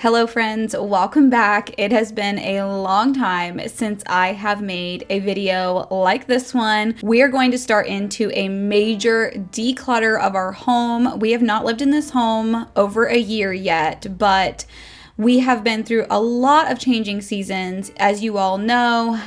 Hello friends, welcome back. It has been a long time since I have made a video like this one. We are going to start into a major declutter of our home. We have not lived in this home over a year yet, but we have been through a lot of changing seasons, as you all know,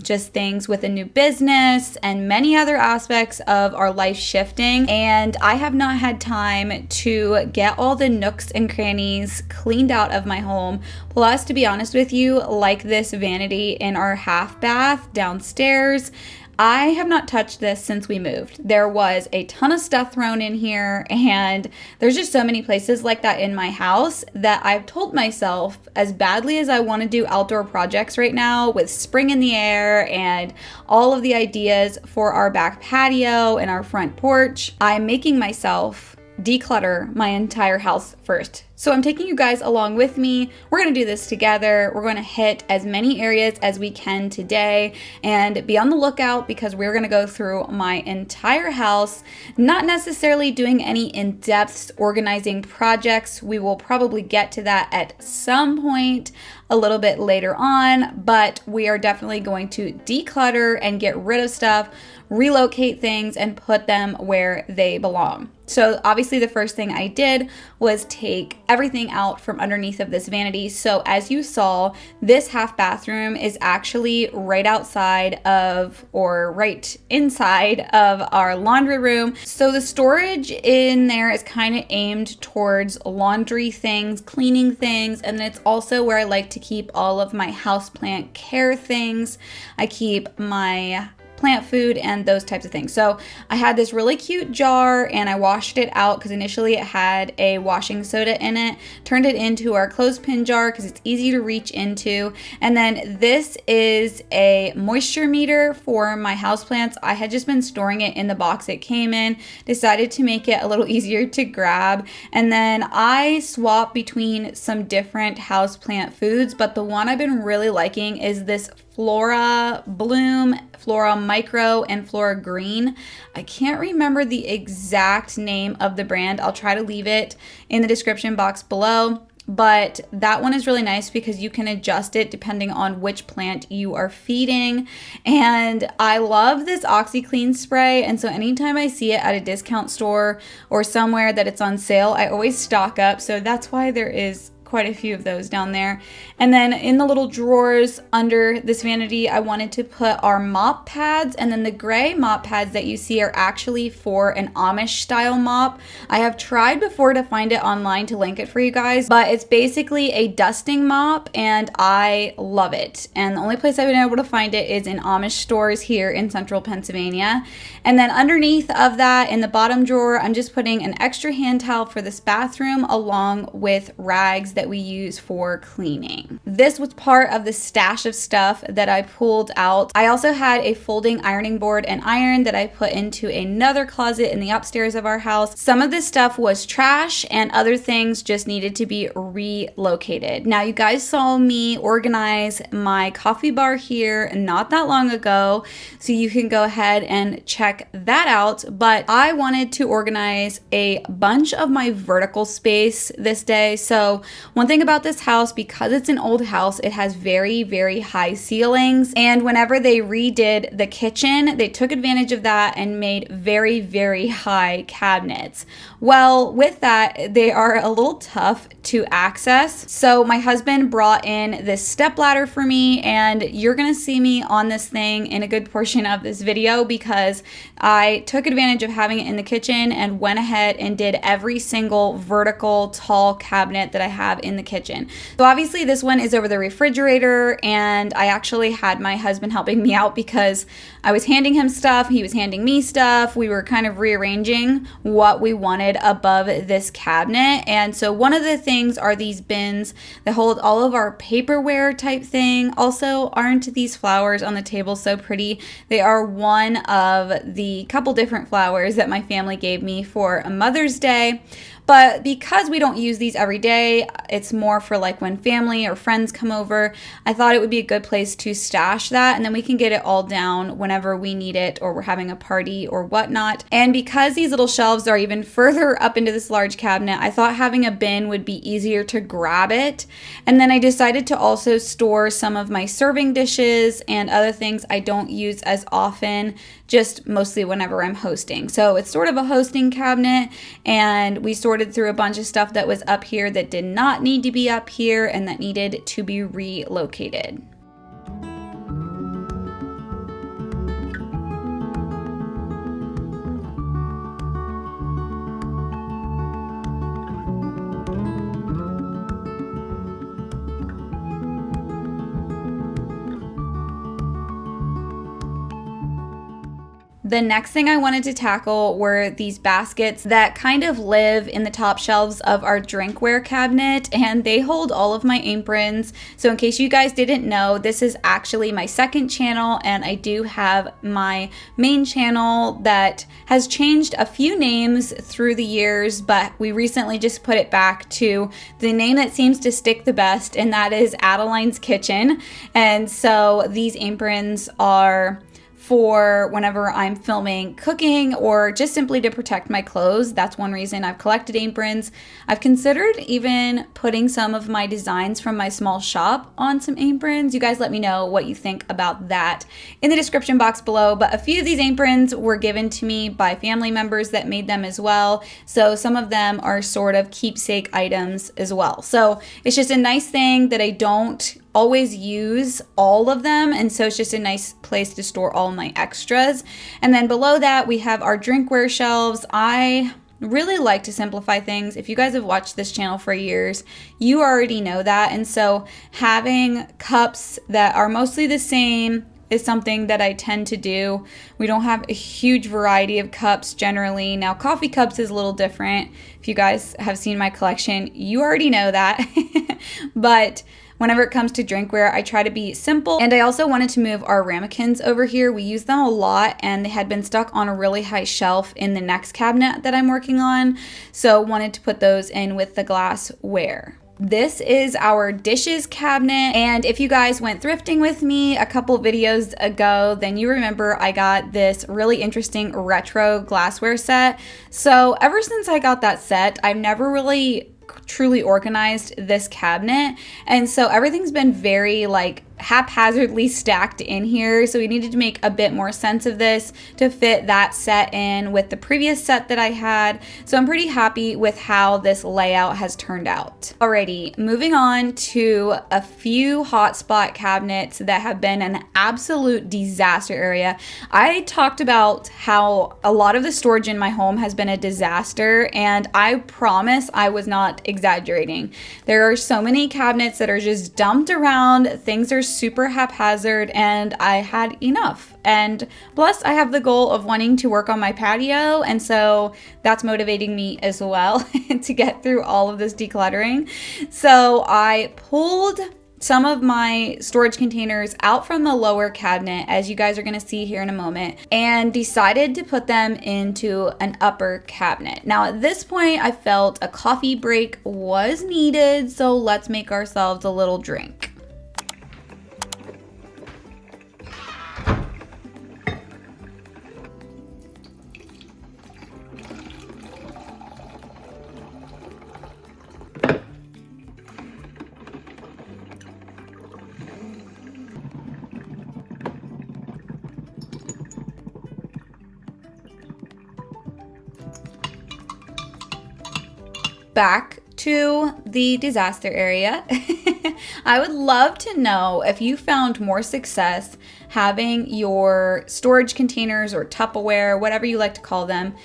just things with a new business and many other aspects of our life shifting. And I have not had time to get all the nooks and crannies cleaned out of my home. Plus, to be honest with you, like this vanity in our half bath downstairs, I have not touched this since we moved. There was a ton of stuff thrown in here, and there's just so many places like that in my house that I've told myself, as badly as I want to do outdoor projects right now with spring in the air and all of the ideas for our back patio and our front porch, I'm making myself declutter my entire house first. So I'm taking you guys along with me. We're going to do this together. We're going to hit as many areas as we can today, and be on the lookout because we're going to go through my entire house, not necessarily doing any in-depth organizing projects. We will probably get to that at some point a little bit later on, but we are definitely going to declutter and get rid of stuff, relocate things, and put them where they belong. So obviously the first thing I did was take everything out from underneath of this vanity. So as you saw, this half bathroom is actually right outside of, or right inside of, our laundry room. So the storage in there is kind of aimed towards laundry things, cleaning things, and it's also where I like to keep all of my houseplant care things. I keep my plant food and those types of things. So I had this really cute jar and I washed it out because initially it had a washing soda in it, turned it into our clothespin jar because it's easy to reach into. And then this is a moisture meter for my houseplants. I had just been storing it in the box it came in, decided to make it a little easier to grab. And then I swap between some different houseplant foods, but the one I've been really liking is this Flora Bloom, Flora Micro, and Flora Green. I can't remember the exact name of the brand. I'll try to leave it in the description box below. But that one is really nice because you can adjust it depending on which plant you are feeding. And I love this OxyClean spray. And so anytime I see it at a discount store or somewhere that it's on sale, I always stock up. So that's why there is quite a few of those down there. And then in the little drawers under this vanity, I wanted to put our mop pads, and then the gray mop pads that you see are actually for an Amish style mop. I have tried before to find it online to link it for you guys, but it's basically a dusting mop and I love it. And the only place I've been able to find it is in Amish stores here in central Pennsylvania. And then underneath of that, in the bottom drawer, I'm just putting an extra hand towel for this bathroom along with rags that we use for cleaning. This was part of the stash of stuff that I pulled out. I also had a folding ironing board and iron that I put into another closet in the upstairs of our house. Some of this stuff was trash and other things just needed to be relocated. Now you guys saw me organize my coffee bar here not that long ago, so you can go ahead and check that out. But I wanted to organize a bunch of my vertical space this day. So one thing about this house, because it's an old house, it has very, very high ceilings. And whenever they redid the kitchen, they took advantage of that and made very, very high cabinets. Well, with that, they are a little tough to access. So my husband brought in this step ladder for me, and you're gonna see me on this thing in a good portion of this video because I took advantage of having it in the kitchen and went ahead and did every single vertical tall cabinet that I have in the kitchen. So obviously this one is over the refrigerator, and I actually had my husband helping me out because I was handing him stuff, he was handing me stuff. We were kind of rearranging what we wanted above this cabinet. And so one of the things are these bins that hold all of our paperware type thing. Also, aren't these flowers on the table so pretty? They are one of the couple different flowers that my family gave me for Mother's Day. But because we don't use these every day, it's more for like when family or friends come over, I thought it would be a good place to stash that, and then we can get it all down whenever we need it or we're having a party or whatnot. And because these little shelves are even further up into this large cabinet, I thought having a bin would be easier to grab it. And then I decided to also store some of my serving dishes and other things I don't use as often, just mostly whenever I'm hosting. So it's sort of a hosting cabinet, and we sorted through a bunch of stuff that was up here that did not need to be up here and that needed to be relocated. The next thing I wanted to tackle were these baskets that kind of live in the top shelves of our drinkware cabinet, and they hold all of my aprons. So in case you guys didn't know, this is actually my second channel, and I do have my main channel that has changed a few names through the years, but we recently just put it back to the name that seems to stick the best, and that is Adeline's Kitchen. And so these aprons are for whenever I'm filming cooking or just simply to protect my clothes. That's one reason I've collected aprons. I've considered even putting some of my designs from my small shop on some aprons. You guys let me know what you think about that in the description box below. But a few of these aprons were given to me by family members that made them as well. So some of them are sort of keepsake items as well. So it's just a nice thing that I don't always use all of them, and so it's just a nice place to store all my extras. And then below that we have our drinkware shelves. I really like to simplify things. If you guys have watched this channel for years, you already know that. And so having cups that are mostly the same is something that I tend to do. We don't have a huge variety of cups generally. Now, coffee cups is a little different. If you guys have seen my collection, you already know that. But whenever it comes to drinkware, I try to be simple. And I also wanted to move our ramekins over here. We use them a lot, and they had been stuck on a really high shelf in the next cabinet that I'm working on. So wanted to put those in with the glassware. This is our dishes cabinet, and if you guys went thrifting with me a couple videos ago, then you remember I got this really interesting retro glassware set. So ever since I got that set, I've never really truly organized this cabinet, and so everything's been very like haphazardly stacked in here. So we needed to make a bit more sense of this to fit that set in with the previous set that I had. So I'm pretty happy with how this layout has turned out. Alrighty, moving on to a few hotspot cabinets that have been an absolute disaster area. I talked about how a lot of the storage in my home has been a disaster, and I promise I was not exaggerating. There are so many cabinets that are just dumped around. Things are super haphazard, and I had enough. And plus I have the goal of wanting to work on my patio, and so that's motivating me as well to get through all of this decluttering. So I pulled some of my storage containers out from the lower cabinet, as you guys are going to see here in a moment, and decided to put them into an upper cabinet. Now at this point I felt a coffee break was needed, so let's make ourselves a little drink. Back to the disaster area. I would love to know if you found more success having your storage containers or Tupperware, whatever you like to call them,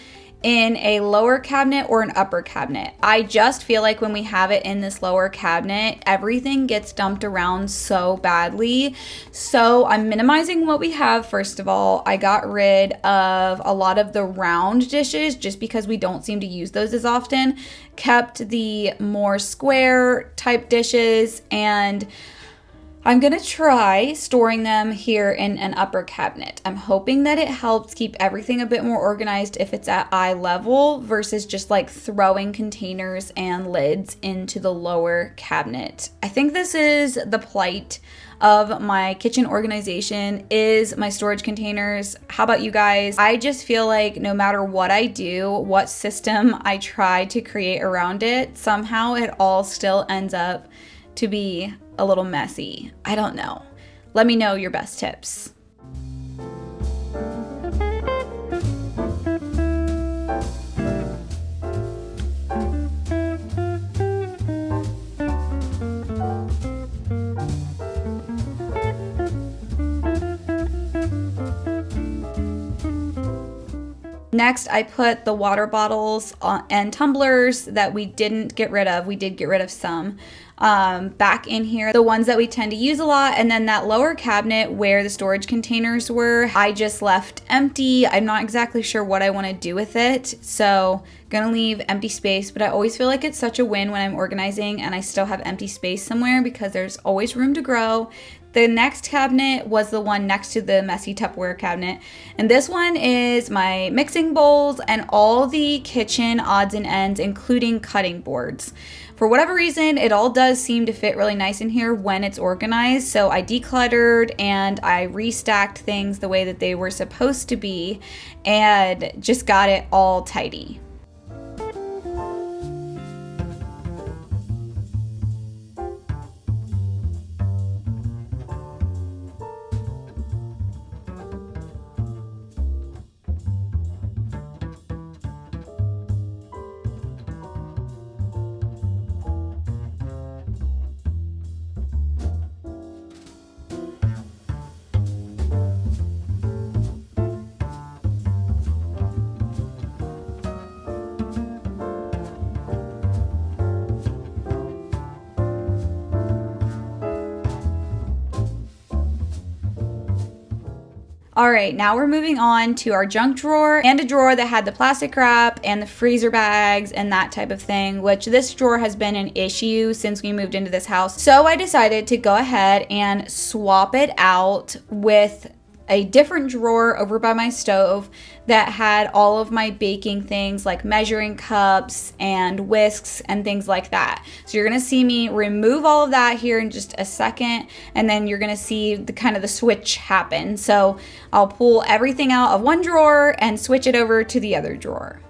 in a lower cabinet or an upper cabinet. I just feel like when we have it in this lower cabinet, everything gets dumped around so badly. So I'm minimizing what we have. First of all, I got rid of a lot of the round dishes just because we don't seem to use those as often. Kept the more square type dishes, and I'm gonna try storing them here in an upper cabinet. I'm hoping that it helps keep everything a bit more organized if it's at eye level versus just like throwing containers and lids into the lower cabinet. I think this is the plight of my kitchen organization, is my storage containers. How about you guys? I just feel like no matter what I do, what system I try to create around it, somehow it all still ends up to be a little messy. I don't know. Let me know your best tips. Next, I put the water bottles and tumblers that we didn't get rid of. We did get rid of some back in here, the ones that we tend to use a lot. And then that lower cabinet where the storage containers were, I just left empty. I'm not exactly sure what I want to do with it. So gonna leave empty space, but I always feel like it's such a win when I'm organizing and I still have empty space somewhere because there's always room to grow. The next cabinet was the one next to the messy Tupperware cabinet. And this one is my mixing bowls and all the kitchen odds and ends, including cutting boards. For whatever reason, it all does seem to fit really nice in here when it's organized. So I decluttered and I restacked things the way that they were supposed to be and just got it all tidy. All right, now we're moving on to our junk drawer and a drawer that had the plastic wrap and the freezer bags and that type of thing, which this drawer has been an issue since we moved into this house. So I decided to go ahead and swap it out with a different drawer over by my stove that had all of my baking things like measuring cups and whisks and things like that. So you're gonna see me remove all of that here in just a second, and then you're gonna see the kind of the switch happen. So I'll pull everything out of one drawer and switch it over to the other drawer.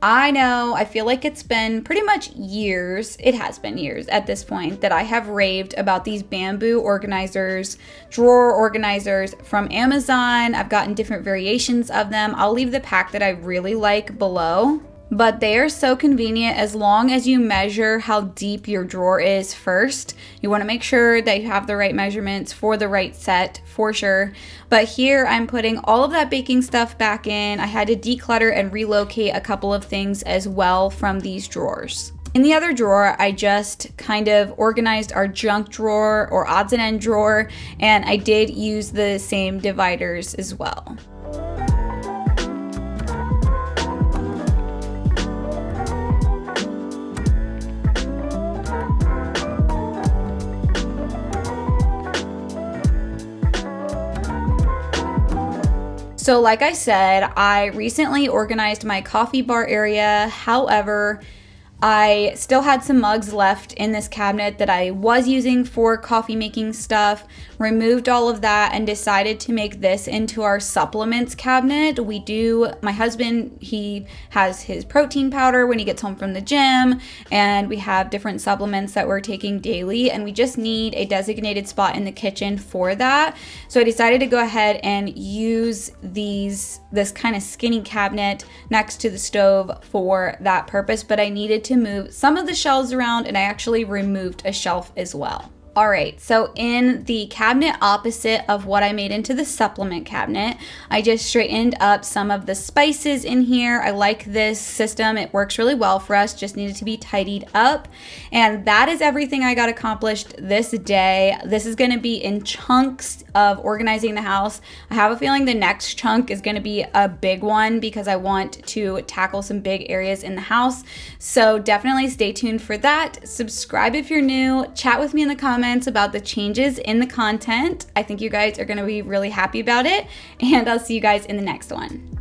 I know, I feel like it's been pretty much years, it has been years at this point, that I have raved about these bamboo organizers, drawer organizers from Amazon. I've gotten different variations of them. I'll leave the pack that I really like below. But they are so convenient as long as you measure how deep your drawer is first. You want to make sure that you have the right measurements for the right set for sure. But here I'm putting all of that baking stuff back in. I had to declutter and relocate a couple of things as well from these drawers. In the other drawer, I just kind of organized our junk drawer or odds and end drawer, and I did use the same dividers as well. So like I said, I recently organized my coffee bar area. However, I still had some mugs left in this cabinet that I was using for coffee making stuff, removed all of that and decided to make this into our supplements cabinet. My husband, he has his protein powder when he gets home from the gym, and we have different supplements that we're taking daily, and we just need a designated spot in the kitchen for that. So I decided to go ahead and use this kind of skinny cabinet next to the stove for that purpose, but I needed to to move some of the shelves around, and I actually removed a shelf as well. All right, so in the cabinet opposite of what I made into the supplement cabinet, I just straightened up some of the spices in here. I like this system. It works really well for us, just needed to be tidied up. And that is everything I got accomplished this day. This is gonna be in chunks of organizing the house. I have a feeling the next chunk is gonna be a big one because I want to tackle some big areas in the house. So definitely stay tuned for that. Subscribe if you're new, chat with me in the comments about the changes in the content. I think you guys are going to be really happy about it, and I'll see you guys in the next one.